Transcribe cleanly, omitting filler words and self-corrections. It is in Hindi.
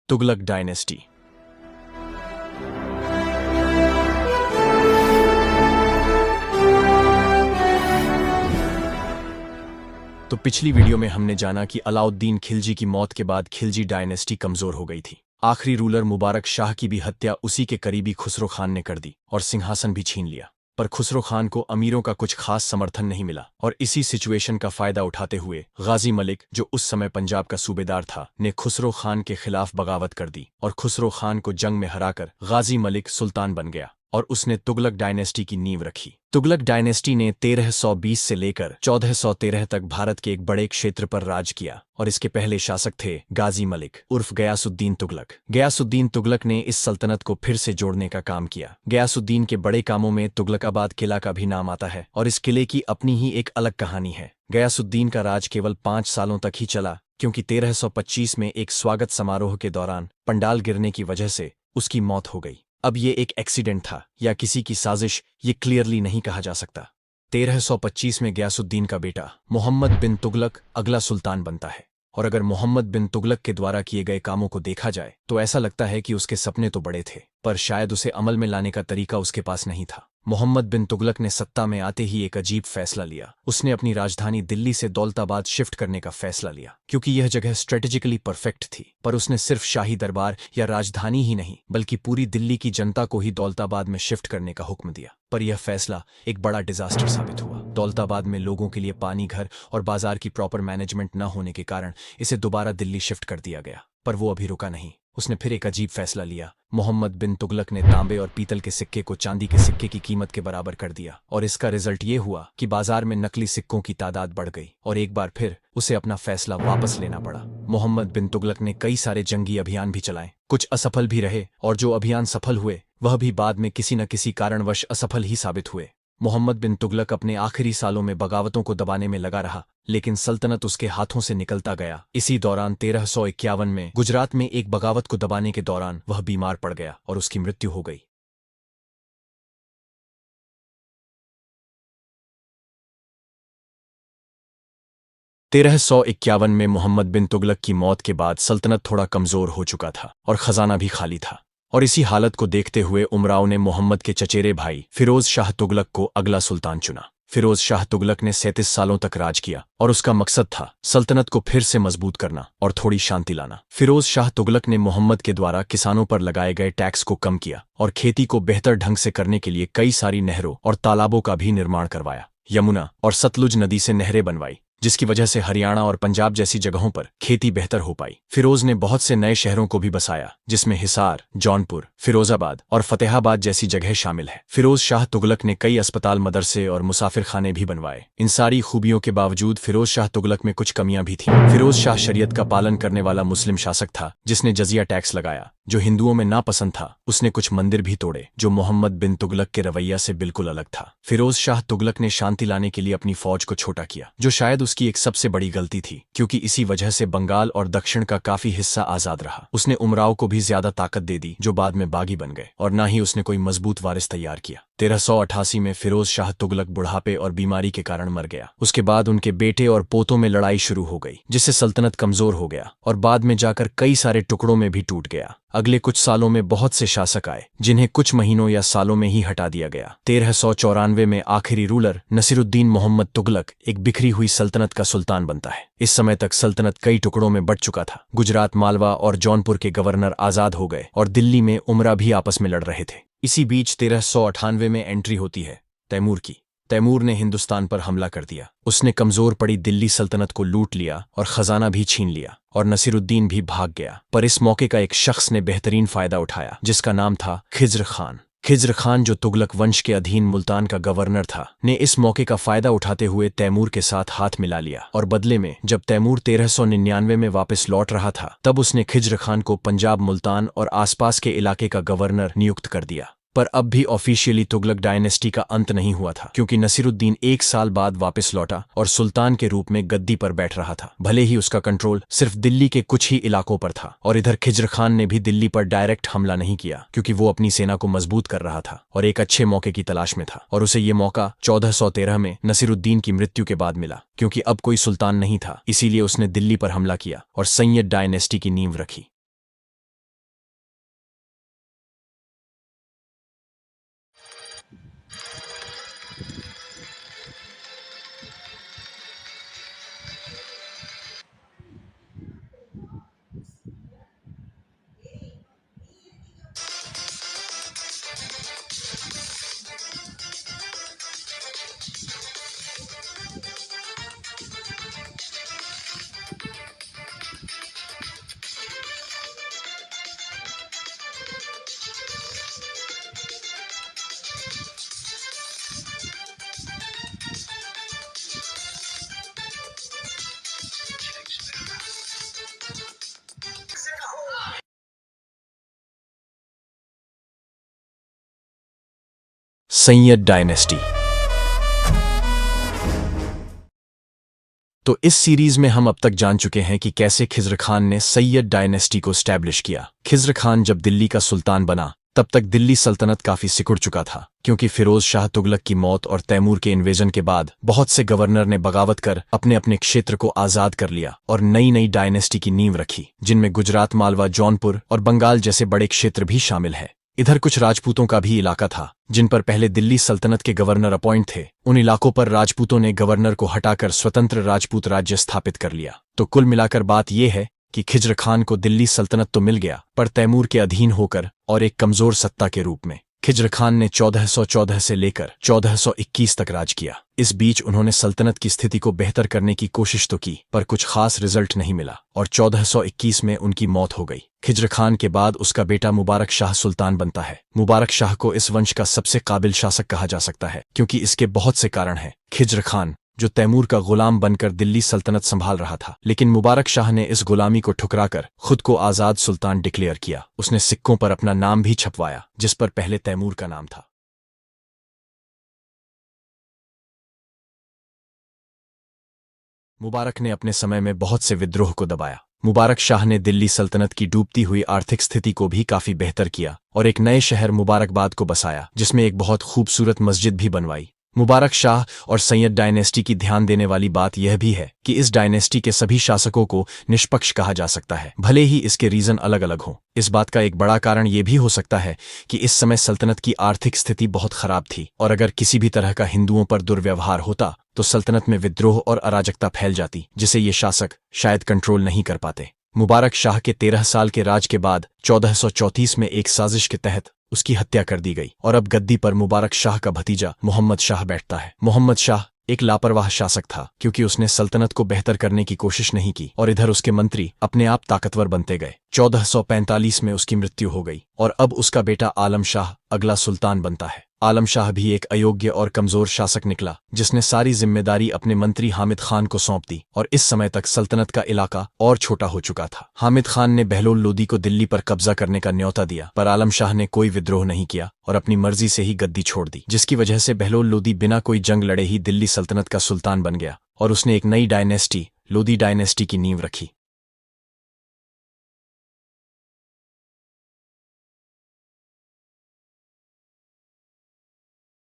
तुगलक डायनेस्टी। तो पिछली वीडियो में हमने जाना कि अलाउद्दीन खिलजी की मौत के बाद खिलजी डायनेस्टी कमजोर हो गई थी। आखिरी रूलर मुबारक शाह की भी हत्या उसी के करीबी खुसरो खान ने कर दी और सिंहासन भी छीन लिया। पर खुसरो खान को अमीरों का कुछ खास समर्थन नहीं मिला और इसी सिचुएशन का फायदा उठाते हुए गाजी मलिक, जो उस समय पंजाब का सूबेदार था, ने खुसरो खान के खिलाफ बगावत कर दी और खुसरो खान को जंग में हराकर गाजी मलिक सुल्तान बन गया और उसने तुगलक डायनेस्टी की नींव रखी। तुगलक डायनेस्टी ने 1320 से लेकर 1413 तक भारत के एक बड़े क्षेत्र पर राज किया और इसके पहले शासक थे गाजी मलिक उर्फ गयासुद्दीन तुगलक। गयासुद्दीन तुगलक ने इस सल्तनत को फिर से जोड़ने का काम किया। गयासुद्दीन के बड़े कामों में तुगलकाबाद किला का भी नाम आता है और इस किले की अपनी ही एक अलग कहानी है। गयासुद्दीन का राज केवल 5 सालों तक ही चला, क्योंकि 1325 में एक स्वागत समारोह के दौरान पंडाल गिरने की वजह से उसकी मौत हो गई। अब ये एक एक्सीडेंट था या किसी की साजिश, ये क्लियरली नहीं कहा जा सकता। 1325 में गयासुद्दीन का बेटा मोहम्मद बिन तुगलक अगला सुल्तान बनता है और अगर मोहम्मद बिन तुगलक के द्वारा किए गए कामों को देखा जाए तो ऐसा लगता है कि उसके सपने तो बड़े थे, पर शायद उसे अमल में लाने का तरीका उसके पास नहीं था। मोहम्मद बिन तुगलक ने सत्ता में आते ही एक अजीब फैसला लिया। उसने अपनी राजधानी दिल्ली से दौलताबाद शिफ्ट करने का फैसला लिया, क्योंकि यह जगह स्ट्रेटेजिकली परफेक्ट थी। पर उसने सिर्फ शाही दरबार या राजधानी ही नहीं बल्कि पूरी दिल्ली की जनता को ही दौलताबाद में शिफ्ट करने का हुक्म दिया। पर यह फैसला एक बड़ा डिजास्टर साबित हुआ। दौलताबाद में लोगों के लिए पानी, घर और बाजार की प्रॉपर मैनेजमेंट न होने के कारण इसे दोबारा दिल्ली शिफ्ट कर दिया गया। पर वो अभी रुका नहीं। उसने फिर एक अजीब फैसला लिया। मोहम्मद बिन तुगलक ने तांबे और पीतल के सिक्के को चांदी के सिक्के की कीमत के बराबर कर दिया और इसका रिजल्ट ये हुआ कि बाजार में नकली सिक्कों की तादाद बढ़ गई और एक बार फिर उसे अपना फैसला वापस लेना पड़ा। मोहम्मद बिन तुगलक ने कई सारे जंगी अभियान भी चलाए, कुछ असफल भी रहे और जो अभियान सफल हुए वह भी बाद में किसी न किसी कारणवश असफल ही साबित हुए। मोहम्मद बिन तुगलक अपने आखिरी सालों में बगावतों को दबाने में लगा रहा, लेकिन सल्तनत उसके हाथों से निकलता गया। इसी दौरान 1351 में गुजरात में एक बगावत को दबाने के दौरान वह बीमार पड़ गया और उसकी मृत्यु हो गई। 1351 में मोहम्मद बिन तुगलक की मौत के बाद सल्तनत थोड़ा कमजोर हो चुका था और खजाना भी खाली था और इसी हालत को देखते हुए उमराव ने मोहम्मद के चचेरे भाई फिरोज शाह तुगलक को अगला सुल्तान चुना। फिरोज शाह तुगलक ने 37 सालों तक राज किया और उसका मकसद था सल्तनत को फिर से मजबूत करना और थोड़ी शांति लाना। फिरोज शाह तुगलक ने मोहम्मद के द्वारा किसानों पर लगाए गए टैक्स को कम किया और खेती को बेहतर ढंग से करने के लिए कई सारी नहरों और तालाबों का भी निर्माण करवाया। यमुना और सतलुज नदी से नहरें बनवाई, जिसकी वजह से हरियाणा और पंजाब जैसी जगहों पर खेती बेहतर हो पाई। फिरोज ने बहुत से नए शहरों को भी बसाया, जिसमें हिसार, जौनपुर, फिरोजाबाद और फतेहाबाद जैसी जगह शामिल है। फिरोज शाह तुगलक ने कई अस्पताल, मदरसे और मुसाफिर खाने भी बनवाए। इन सारी खूबियों के बावजूद फिरोज शाह तुगलक में कुछ कमियां भी थीं। फिरोज शाह शरीयत का पालन करने वाला मुस्लिम शासक था, जिसने जजिया टैक्स लगाया जो हिंदुओं में नापसंद था। उसने कुछ मंदिर भी तोड़े, जो मोहम्मद बिन तुगलक के रवैया से बिल्कुल अलग था। फिरोज शाह तुगलक ने शांति लाने के लिए अपनी फौज को छोटा किया, जो शायद उसकी एक सबसे बड़ी गलती थी, क्योंकि इसी वजह से बंगाल और दक्षिण का काफी हिस्सा आजाद रहा। उसने उमराव को भी ज्यादा ताकत दे दी, जो बाद में बागी बन गए, और न ही उसने कोई मजबूत वारिस तैयार किया। 1388 में फिरोज शाह तुगलक बुढ़ापे और बीमारी के कारण मर गया। उसके बाद उनके बेटे और पोतों में लड़ाई शुरू हो गई, जिससे सल्तनत कमजोर हो गया और बाद में जाकर कई सारे टुकड़ों में भी टूट गया। अगले कुछ सालों में बहुत से शासक आए, जिन्हें कुछ महीनों या सालों में ही हटा दिया गया। 1394 में आखिरी रूलर नसीरुद्दीन मोहम्मद तुगलक एक बिखरी हुई सल्तनत का सुल्तान बनता है। इस समय तक सल्तनत कई टुकड़ों में बंट चुका था। गुजरात, मालवा और जौनपुर के गवर्नर आजाद हो गए और दिल्ली में उमरा भी आपस में लड़ रहे थे। इसी बीच 1398 में एंट्री होती है तैमूर की। तैमूर ने हिंदुस्तान पर हमला कर दिया। उसने कमजोर पड़ी दिल्ली सल्तनत को लूट लिया और खजाना भी छीन लिया और नसीरुद्दीन भी भाग गया। पर इस मौके का एक शख्स ने बेहतरीन फायदा उठाया, जिसका नाम था खिज्र खान। खिज्र खान, जो तुगलक वंश के अधीन मुल्तान का गवर्नर था, ने इस मौके का फायदा उठाते हुए तैमूर के साथ हाथ मिला लिया और बदले में जब तैमूर 1399 में वापस लौट रहा था, तब उसने खिज्र खान को पंजाब, मुल्तान और आसपास के इलाके का गवर्नर नियुक्त कर दिया। पर अब भी ऑफिशियली तुगलक डायनेस्टी का अंत नहीं हुआ था, क्योंकि नसीरुद्दीन 1 साल बाद वापस लौटा और सुल्तान के रूप में गद्दी पर बैठ रहा था। भले ही उसका कंट्रोल सिर्फ दिल्ली के कुछ ही इलाकों पर था और इधर खिज्र खान ने भी दिल्ली पर डायरेक्ट हमला नहीं किया, क्योंकि वो अपनी सेना को मजबूत कर रहा था और एक अच्छे मौके की तलाश में था। और उसे ये मौका 1413 में नसीरुद्दीन की मृत्यु के बाद मिला, क्योंकि अब कोई सुल्तान नहीं था। इसीलिए उसने दिल्ली पर हमला किया और सैयद डायनेस्टी की नींव रखी। सैयद डायनेस्टी। तो इस सीरीज में हम अब तक जान चुके हैं कि कैसे खिज़्र खान ने सैयद डायनेस्टी को स्टैब्लिश किया। खिज़्र खान जब दिल्ली का सुल्तान बना तब तक दिल्ली सल्तनत काफी सिकुड़ चुका था, क्योंकि फिरोज शाह तुगलक की मौत और तैमूर के इन्वेजन के बाद बहुत से गवर्नर ने बगावत कर अपने अपने क्षेत्र को आजाद कर लिया और नई नई डायनेस्टी की नींव रखी, जिनमें गुजरात, मालवा, जौनपुर और बंगाल जैसे बड़े क्षेत्र भी शामिल है। इधर कुछ राजपूतों का भी इलाका था जिन पर पहले दिल्ली सल्तनत के गवर्नर अपॉइंट थे। उन इलाकों पर राजपूतों ने गवर्नर को हटाकर स्वतंत्र राजपूत राज्य स्थापित कर लिया। तो कुल मिलाकर बात यह है कि खिज़्र खान को दिल्ली सल्तनत तो मिल गया, पर तैमूर के अधीन होकर और एक कमजोर सत्ता के रूप में। खिज़्र खान ने 1414 से लेकर 1421 तक राज किया। इस बीच उन्होंने सल्तनत की स्थिति को बेहतर करने की कोशिश तो की, पर कुछ खास रिजल्ट नहीं मिला और 1421 में उनकी मौत हो गई। खिज़्र खान के बाद उसका बेटा मुबारक शाह सुल्तान बनता है। मुबारक शाह को इस वंश का सबसे काबिल शासक कहा जा सकता है, क्योंकि इसके बहुत से कारण हैं। खिज़्र खान जो तैमूर का गुलाम बनकर दिल्ली सल्तनत संभाल रहा था, लेकिन मुबारक शाह ने इस गुलामी को ठुकराकर खुद को आजाद सुल्तान डिक्लेयर किया। उसने सिक्कों पर अपना नाम भी छपवाया, जिस पर पहले तैमूर का नाम था। मुबारक ने अपने समय में बहुत से विद्रोह को दबाया। मुबारक शाह ने दिल्ली सल्तनत की डूबती हुई आर्थिक स्थिति को भी काफी बेहतर किया और एक नए शहर मुबारकबाद को बसाया, जिसमें एक बहुत खूबसूरत मस्जिद भी बनवाई। मुबारक शाह और सैयद डायनेस्टी की ध्यान देने वाली बात यह भी है कि इस डायनेस्टी के सभी शासकों को निष्पक्ष कहा जा सकता है, भले ही इसके रीजन अलग अलग हों। इस बात का एक बड़ा कारण यह भी हो सकता है कि इस समय सल्तनत की आर्थिक स्थिति बहुत खराब थी और अगर किसी भी तरह का हिंदुओं पर दुर्व्यवहार होता तो सल्तनत में विद्रोह और अराजकता फैल जाती, जिसे ये शासक शायद कंट्रोल नहीं कर पाते। मुबारक शाह के 13 साल के राज के बाद 1434 में एक साजिश के तहत उसकी हत्या कर दी गई और अब गद्दी पर मुबारक शाह का भतीजा मोहम्मद शाह बैठता है। मोहम्मद शाह एक लापरवाह शासक था, क्योंकि उसने सल्तनत को बेहतर करने की कोशिश नहीं की और इधर उसके मंत्री अपने आप ताकतवर बनते गए। 1445 में उसकी मृत्यु हो गई और अब उसका बेटा आलम शाह अगला सुल्तान बनता है। आलम शाह भी एक अयोग्य और कमजोर शासक निकला, जिसने सारी जिम्मेदारी अपने मंत्री हामिद खान को सौंप दी और इस समय तक सल्तनत का इलाका और छोटा हो चुका था। हामिद खान ने बहलोल लोदी को दिल्ली पर कब्जा करने का न्योता दिया, पर आलम शाह ने कोई विद्रोह नहीं किया और अपनी मर्जी से ही गद्दी छोड़ दी, जिसकी वजह से बहलोल लोदी बिना कोई जंग लड़े ही दिल्ली सल्तनत का सुल्तान बन गया और उसने एक नई डायनेस्टी, लोदी डायनेस्टी की नींव रखी।